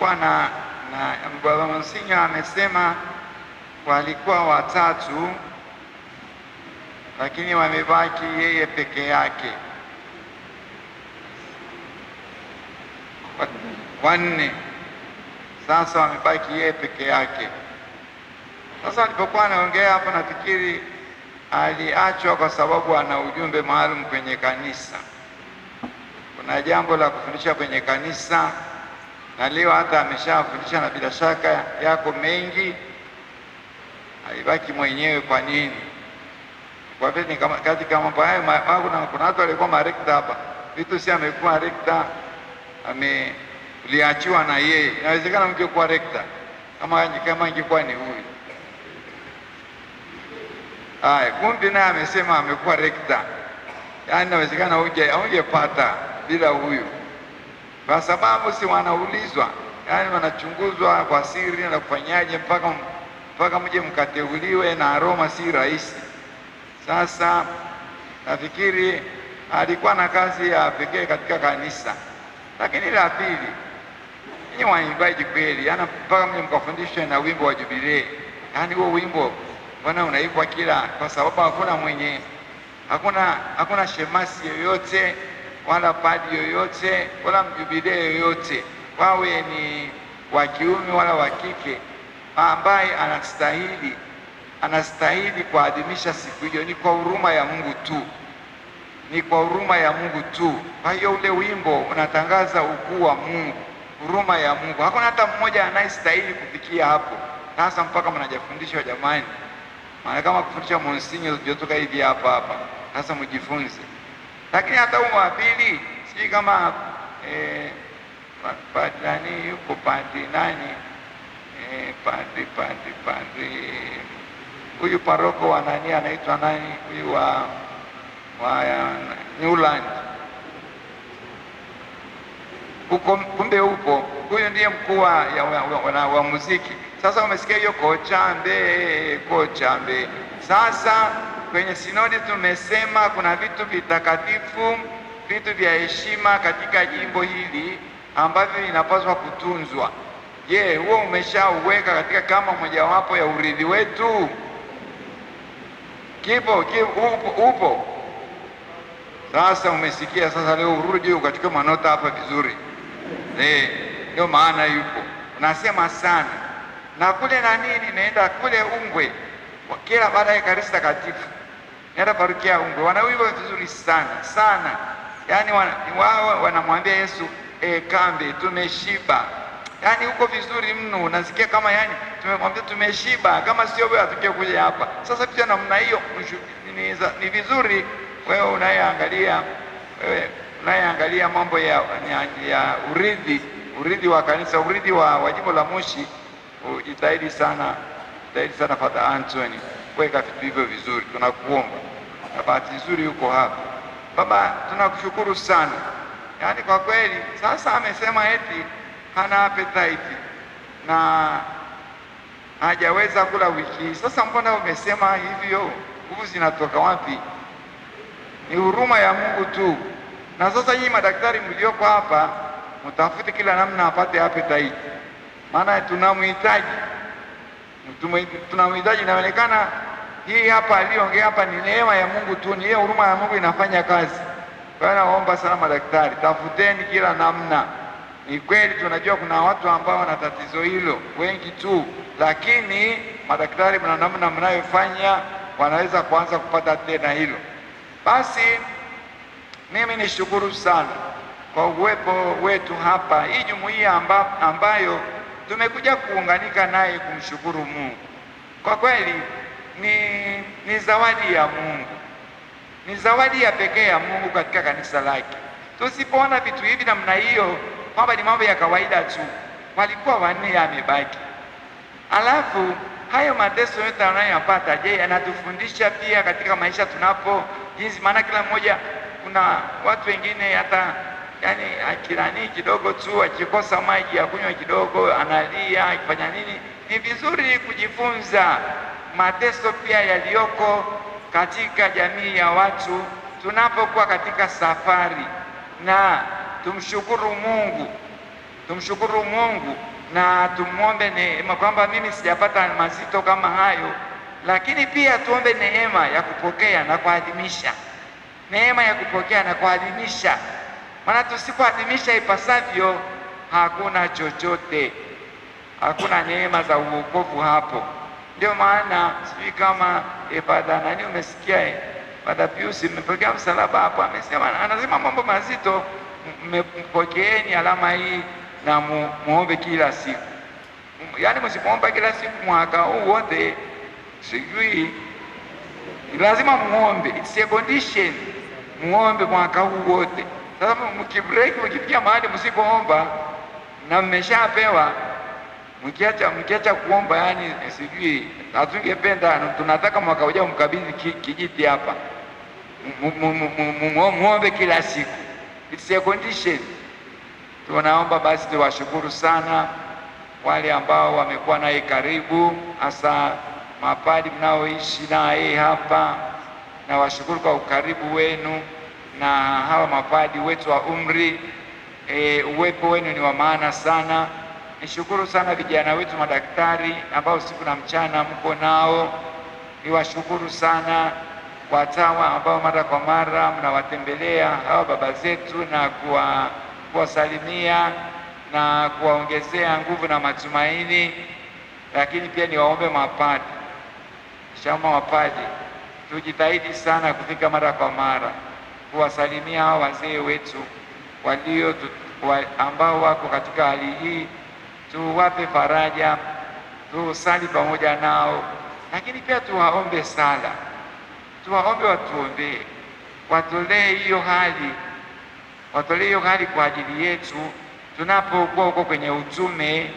kulikuwa na Bwana Monsinyori amesema walikuwa watatu, lakini wamebaki yeye peke yake. Wanne sasa wamebaki yeye peke yake. Sasa alipokuwa anaongea hapa, nafikiri aliachwa kwa sababu ana ujumbe maalum kwenye kanisa. Kuna jambo la kufundisha kwenye kanisa, na leo hata ameshafundisha, na bila shaka yako mengi, alibaki mwenyewe. Kwa nini? Kwa vile katika mambo hayo kuna watu walikuwa marekta hapa, vitu si amekuwa rekta, liachiwa na yeye. Inawezekana mngekuwa rekta kama ingekuwa ni huyu. Haya, kumbe naye amesema amekuwa rekta, yaani inawezekana hujepata bila huyu, kwa sababu si wanaulizwa, yaani wanachunguzwa kwa siri na kufanyaje mpaka mje mkateuliwe, na Roma si rahisi. Sasa nafikiri alikuwa na kazi ya pekee katika kanisa. Lakini la pili, ninyi waimbaji kweli, yaani mpaka mje mkafundishwe na wimbo wa Jubilee. Yaani huo wimbo bwana unaimbwa kwa sababu hakuna shemasi yoyote wala padi yoyote wala mjubilee yoyote, wawe ni wa kiume wala wa kike, ambaye anastahili kuadhimisha siku hiyo. Ni kwa huruma ya Mungu tu, ni kwa huruma ya Mungu tu. Kwa hiyo ule wimbo unatangaza ukuu wa Mungu, huruma ya Mungu. Hakuna hata mmoja anayestahili kufikia hapo. Sasa mpaka mnajifundisha jamani, maana kama kufundisha Monsinyori jotoka hivi hapa, sasa mjifunze. Lakini hata huo wa pili, sijui kama padri yuko, padri nani, padri huyu paroko wa nani anaitwa nani, huyu wa Newland huko, kumbe huko, huyu ndiye mkuu wa muziki. Sasa umesikia hiyo kochambe. Sasa kwenye sinodi tumesema kuna vitu vitakatifu, vitu vya heshima katika jimbo hili ambavyo inapaswa kutunzwa. Je, huo umeshauweka katika kama mojawapo ya urithi wetu? Upo? Sasa umesikia, sasa leo urudi ukachukua manota hapa vizuri. Ndio maana yupo. Nasema sana. Na kule naenda kule Ungwe, kila baada ya Ekaristi Takatifu naenda parokia Ungwe, wanawimba vizuri sana. Yaani wao wanamwambia Yesu, kambe tumeshiba. Yaani uko vizuri mno, unasikia kama yani tumemwambia tumeshiba, kama sio wewe atukekuja hapa. Sasa pia namna hiyo ni vizuri. Wewe unayeangalia mambo ya urithi wa kanisa, urithi wa jimbo la Moshi, jitahidi sana Father Anthony, weka vitu hivyo vizuri. Tunakuomba, na bahati nzuri yuko hapa baba, tunakushukuru sana. Yaani kwa kweli sasa amesema eti hana appetite na hajaweza kula wiki. Sasa mbona umesema hivyo? Nguvu zinatoka wapi? Ni huruma ya Mungu tu. Na sasa nyinyi madaktari mlioko hapa, mtafute kila namna apate appetite, maana tunamhitaji. Inaonekana hii hapa aliongea hapa ni neema ya Mungu tu, ni hiyo huruma ya Mungu inafanya kazi. Kwa hiyo naomba sana madaktari, tafuteni kila namna. Ni kweli tunajua kuna watu ambao wana tatizo hilo wengi tu, lakini madaktari mna namna mnayofanya, wanaweza kuanza kupata tena hilo. Basi mimi nishukuru sana kwa uwepo wetu hapa, hii jumuiya ambayo tumekuja kuunganika naye kumshukuru Mungu. Kwa kweli ni zawadi ya Mungu, ni zawadi ya pekee ya Mungu katika kanisa lake. Tusipoona vitu hivi namna hiyo kwamba ni mambo ya kawaida tu, walikuwa wanne yamebaki. Alafu hayo mateso yote anayoyapata, je, anatufundisha pia katika maisha jinsi, maana kila mmoja, kuna watu wengine hata yani akirani kidogo tu, akikosa maji ya kunywa kidogo analia, akifanya nini. Ni vizuri kujifunza mateso pia yaliyoko katika jamii ya watu tunapokuwa katika safari, na tumshukuru Mungu tumshukuru Mungu na tumwombe neema kwamba mimi sijapata mazito kama hayo, lakini pia tuombe neema ya kupokea na kuadhimisha, neema ya kupokea na kuadhimisha, maana tusipoadhimisha ipasavyo hakuna chochote, hakuna neema za uokovu hapo. Ndio maana sijui kama Padre nani umesikia Padre Pius mmepokea msalaba hapo, amesema, anasema mambo mazito, mpokeeni alama hii na muombe kila siku. Yaani msipoomba kila siku mwaka huu wote, sijui lazima muombe, it's a condition, muombe mwaka huu wote. Sasa mkibreak, mkifikia mahali msipoomba na mmeshapewa, mkiacha kuomba, yani sijui, hatungependa, tunataka mwaka ujao mkabidhi kijiti hapa, muombe kila siku, it's a condition. Tunaomba basi, tuwashukuru sana wale ambao wamekuwa naye karibu, hasa mapadi mnaoishi naye hapa, na washukuru kwa ukaribu wenu, na hawa mapadi wetu wa umri, uwepo wenu ni wa maana sana. Nishukuru sana vijana wetu madaktari ambao siku na mchana mko nao, niwashukuru sana watawa ambao mara kwa mara mnawatembelea hawa baba zetu na kuwasalimia na kuwaongezea nguvu na matumaini. Lakini pia niwaombe mapadi, shama wapadi, tujitahidi sana kufika mara kwa mara kuwasalimia hawa wazee wetu ambao wako katika hali hii, tuwape faraja, tusali pamoja nao, lakini pia tuwaombe sala, tuwaombe watuombee, watolee hiyo hali kwa ajili yetu, tunapokuwa huko kwenye utume,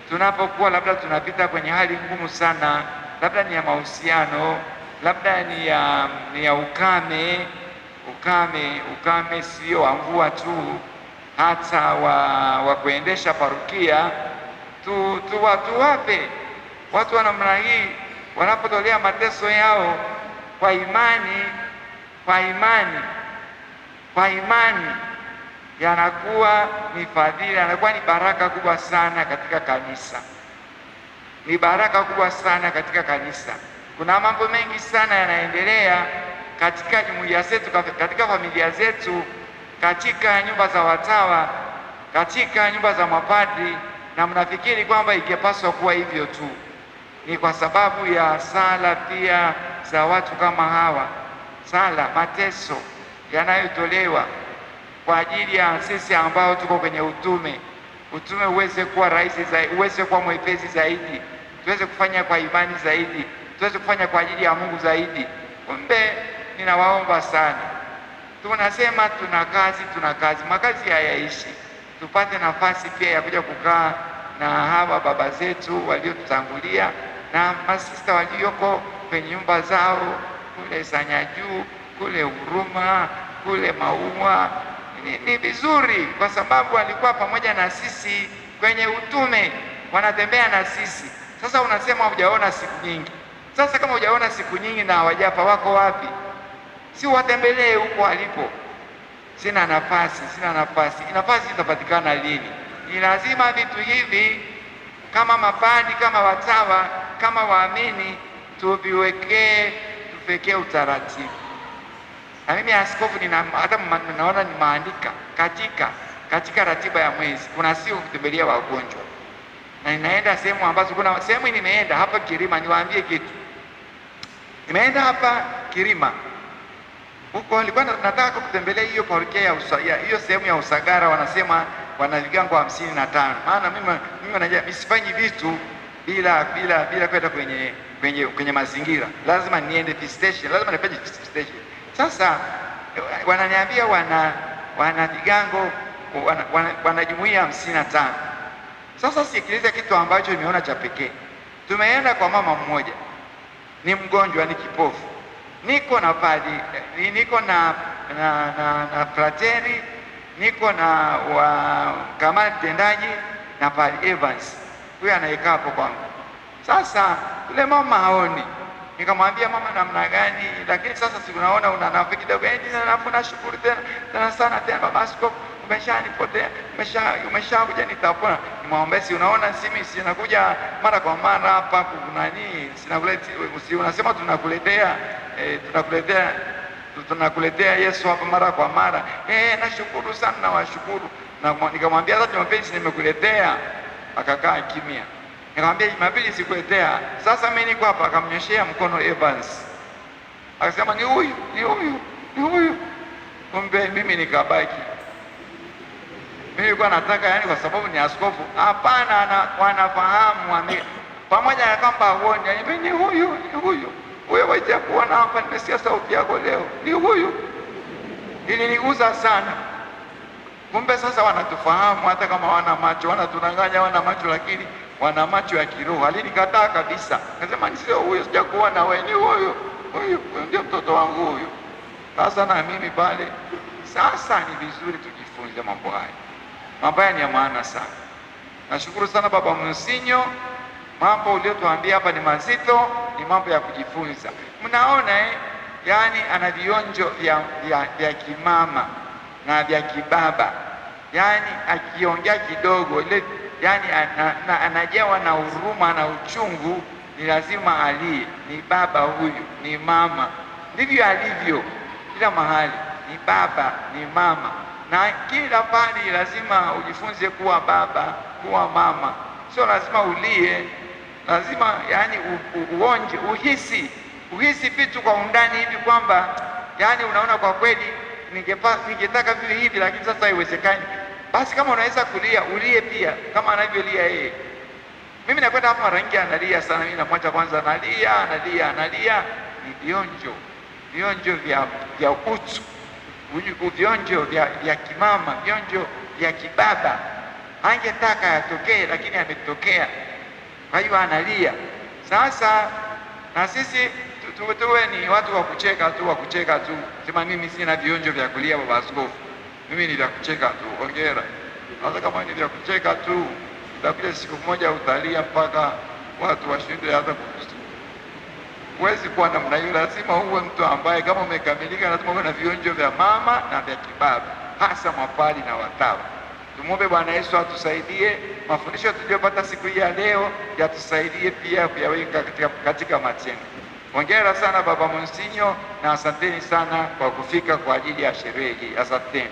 tunapokuwa labda tunapita kwenye hali ngumu sana, labda ni ya mahusiano, labda ni ya ukame, sio wa mvua tu, hata wa kuendesha parokia, tuwape watu wa namna hii, wanapotolea mateso yao kwa imani, yanakuwa ni fadhila, yanakuwa ni baraka kubwa sana katika kanisa, ni baraka kubwa sana katika kanisa. Kuna mambo mengi sana yanaendelea katika jumuiya zetu, katika familia zetu, katika nyumba za watawa, katika nyumba za mapadri, na mnafikiri kwamba ingepaswa kuwa hivyo tu. Ni kwa sababu ya sala pia za watu kama hawa, sala, mateso yanayotolewa kwa ajili ya sisi ambao tuko kwenye utume uweze kuwa rahisi zaidi, uweze kuwa mwepesi zaidi, tuweze kufanya kwa imani zaidi, tuweze kufanya kwa ajili ya Mungu zaidi. Kumbe ninawaomba sana, tunasema tuna kazi, makazi hayaishi. Tupate nafasi pia ya kuja kukaa na hawa baba zetu waliotutangulia na masista walioko kwenye nyumba zao kule Sanyajuu, kule Huruma, kule Maua. Ni vizuri kwa sababu walikuwa pamoja na sisi kwenye utume, wanatembea na sisi. Sasa unasema hujaona siku nyingi. Sasa kama hujaona siku nyingi na hawajapa, wako wapi? Si watembelee huko walipo. Sina nafasi. Nafasi itapatikana lini? Ni lazima vitu hivi kama mapadi, kama watawa, kama waamini, tuviwekee utaratibu. Na mimi askofu hata naona nimeandika katika ratiba ya mwezi, kuna siku kutembelea wagonjwa, na ninaenda sehemu ambazo kuna sehemu nimeenda hapa Kirima, niwaambie kitu. Nimeenda hapa Kirima huko, nilikuwa nataka kutembelea hiyo parokia ya hiyo sehemu ya Usagara, wanasema wana vigango 55. Maana mimi najua misifanyi vitu bila kwenda kwenye mazingira, lazima niende visitation, lazima nifanye visitation. Sasa wananiambia wana vigango, wana jumuiya 55. Sasa sikiliza kitu ambacho nimeona cha pekee. Tumeenda kwa mama mmoja, ni mgonjwa, ni kipofu. Niko na padi, niko na frateri, niko na kamati tendaji na padi Evans, huyu anayekaa hapo kwangu. Sasa yule mama haoni. Nikamwambia, mama, namna gani? Lakini sasa si unaona una nafuu kidogo. Nafuu, nashukuru tena sana baba askofu, umeshanipotea, umeshakuja nitapona. Nimwambia si unaona mimi sinakuja mara kwa mara hapa kunani, sinakuletea, si unasema tunakuletea Yesu hapa mara kwa mara. Nashukuru sana, nawashukuru. Na nikamwambia hata Jumapili nimekuletea. Akakaa kimya. Nikamwambia Jumapili sikuletea, sasa mimi niko hapa. Akamnyoshea mkono Evans, akasema ni huyu, ni huyu, ni huyu. Kumbe mimi nikabaki. Mimi nilikuwa nataka, yani kwa sababu ni askofu. Hapana, wanafahamu pamoja na kwamba huoni, yani ni huyu, ni huyu. Wewe waje kuona hapa, nimesikia sauti yako leo, ni huyu. Ilinigusa sana. Kumbe sasa wanatufahamu, hata kama wana macho, wanatunanganya wana macho, lakini wana macho ya kiroho. Alinikataa kabisa, akasema ni sio huyo, sijakuona wewe, ni huyu, huyu ndio mtoto wangu huyu. Sasa na mimi pale, sasa ni vizuri tujifunze mambo haya. Mambo haya ni ya maana sana. Nashukuru sana Baba Monsinyo, mambo uliotuambia hapa ni mazito, ni mambo ya kujifunza. Mnaona yani ana vionjo vya kimama na vya kibaba, yani akiongea kidogo ile, yani anajawa na huruma na uchungu, ni lazima alie. Ni baba huyu, ni mama, ndivyo alivyo kila mahali, ni baba, ni mama, na kila pale lazima ujifunze kuwa baba, kuwa mama. Sio lazima ulie, lazima yani uonje, uhisi vitu kwa undani hivi, kwamba yani unaona kwa kweli ningetaka vile hivi, lakini sasa haiwezekani. Basi kama unaweza kulia, ulie pia kama anavyolia yeye. Mimi nakwenda hapa mara nyingi analia sana, mimi namwacha kwanza, analia. Ni vionjo vya utu, vionjo vya kimama, vionjo vya kibaba. Angetaka yatokee, lakini ametokea. Kwa hiyo analia. Sasa na sisi tuwe ni watu wa kucheka tu, sema mimi sina vionjo vya kulia baba askofu, mimi ni vya kucheka tu. Hongera. Hata kama ni vya kucheka tu, utakuja siku moja utalia mpaka watu washinde hata kukusikia. Huwezi kuwa namna hiyo, lazima uwe mtu ambaye kama umekamilika, lazima uwe na vionjo vya mama na vya kibaba, hasa mapali na watawa. Tumwombe Bwana Yesu atusaidie, mafundisho tuliyopata siku hii ya leo yatusaidie pia kuyaweka katika matendo. Hongera sana Baba Monsinyo, na asanteni sana kwa kufika kwa ajili ya sherehe hii. Asanteni.